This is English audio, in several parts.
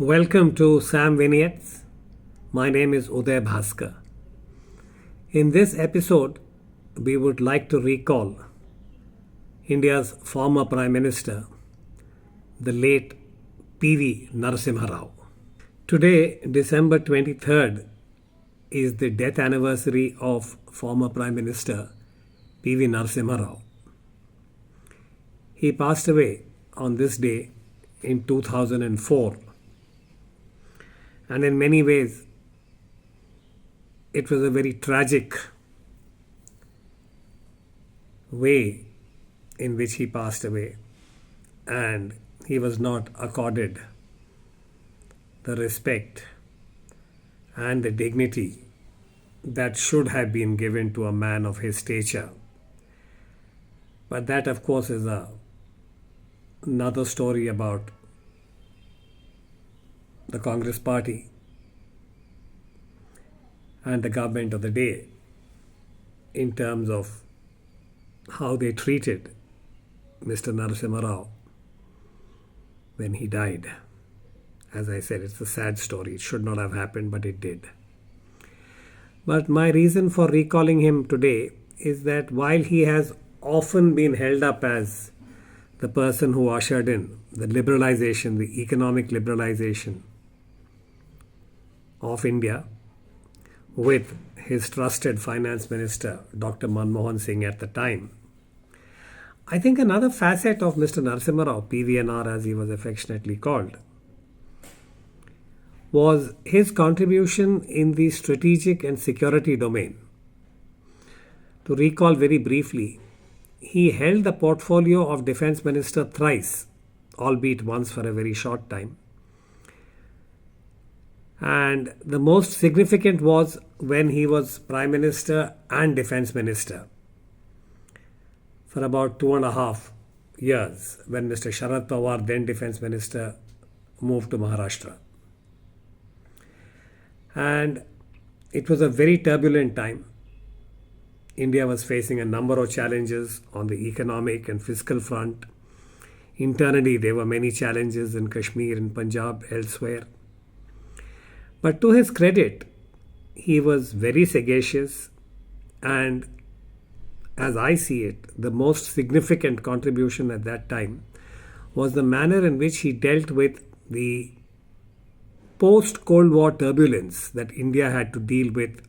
Welcome to Sam Vignettes. My name is Uday Bhaskar. In this episode, we would like to recall India's former Prime Minister, the late P.V. Narasimha Rao. Today, December 23rd, is the death anniversary of former Prime Minister P.V. Narasimha Rao. He passed away on this day in 2004. And in many ways, it was a very tragic way in which he passed away, and he was not accorded the respect and the dignity that should have been given to a man of his stature. But that, of course, is another story about the Congress party and the government of the day in terms of how they treated Mr. Narasimha Rao when he died. As I said, it's a sad story. It should not have happened, but it did. But my reason for recalling him today is that while he has often been held up as the person who ushered in the liberalization, the economic liberalization of India with his trusted finance minister, Dr. Manmohan Singh at the time, I think another facet of Mr. Narasimha Rao, PVNR as he was affectionately called, was his contribution in the strategic and security domain. To recall very briefly, he held the portfolio of defense minister thrice, albeit once for a very short time. And the most significant was when he was Prime Minister and Defense Minister for about 2.5 years, when Mr. Sharad Pawar, then Defense Minister, moved to Maharashtra. And it was a very turbulent time. India was facing a number of challenges on the economic and fiscal front. Internally, there were many challenges in Kashmir, in Punjab, elsewhere. But to his credit, he was very sagacious, and as I see it, the most significant contribution at that time was the manner in which he dealt with the post-Cold War turbulence that India had to deal with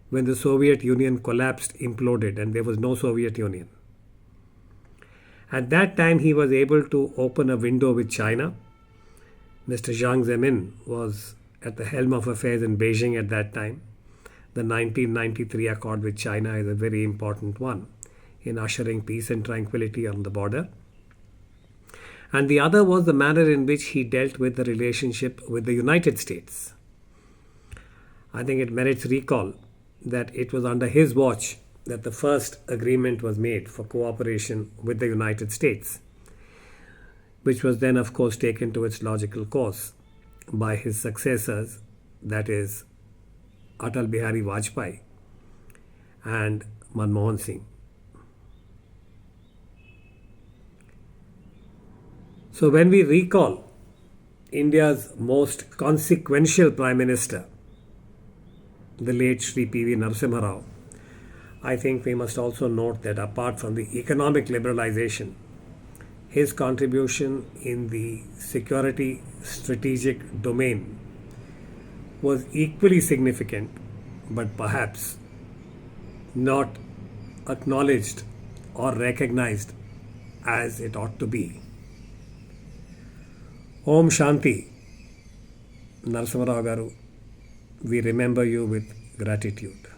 when the Soviet Union collapsed, imploded, and there was no Soviet Union. At that time, he was able to open a window with China. Mr. Jiang Zemin was at the helm of affairs in Beijing at that time. The 1993 accord with China is a very important one in ushering peace and tranquility on the border. And the other was the manner in which he dealt with the relationship with the United States. I think it merits recall that it was under his watch that the first agreement was made for cooperation with the United States, which was then, of course, taken to its logical course by his successors, that is, Atal Bihari Vajpayee and Manmohan Singh. So when we recall India's most consequential Prime Minister, the late Shri P.V. Narasimha Rao, I think we must also note that apart from the economic liberalization, his contribution in the security strategic domain was equally significant, but perhaps not acknowledged or recognized as it ought to be. Om Shanti. Narasimha Rao Garu, we remember you with gratitude.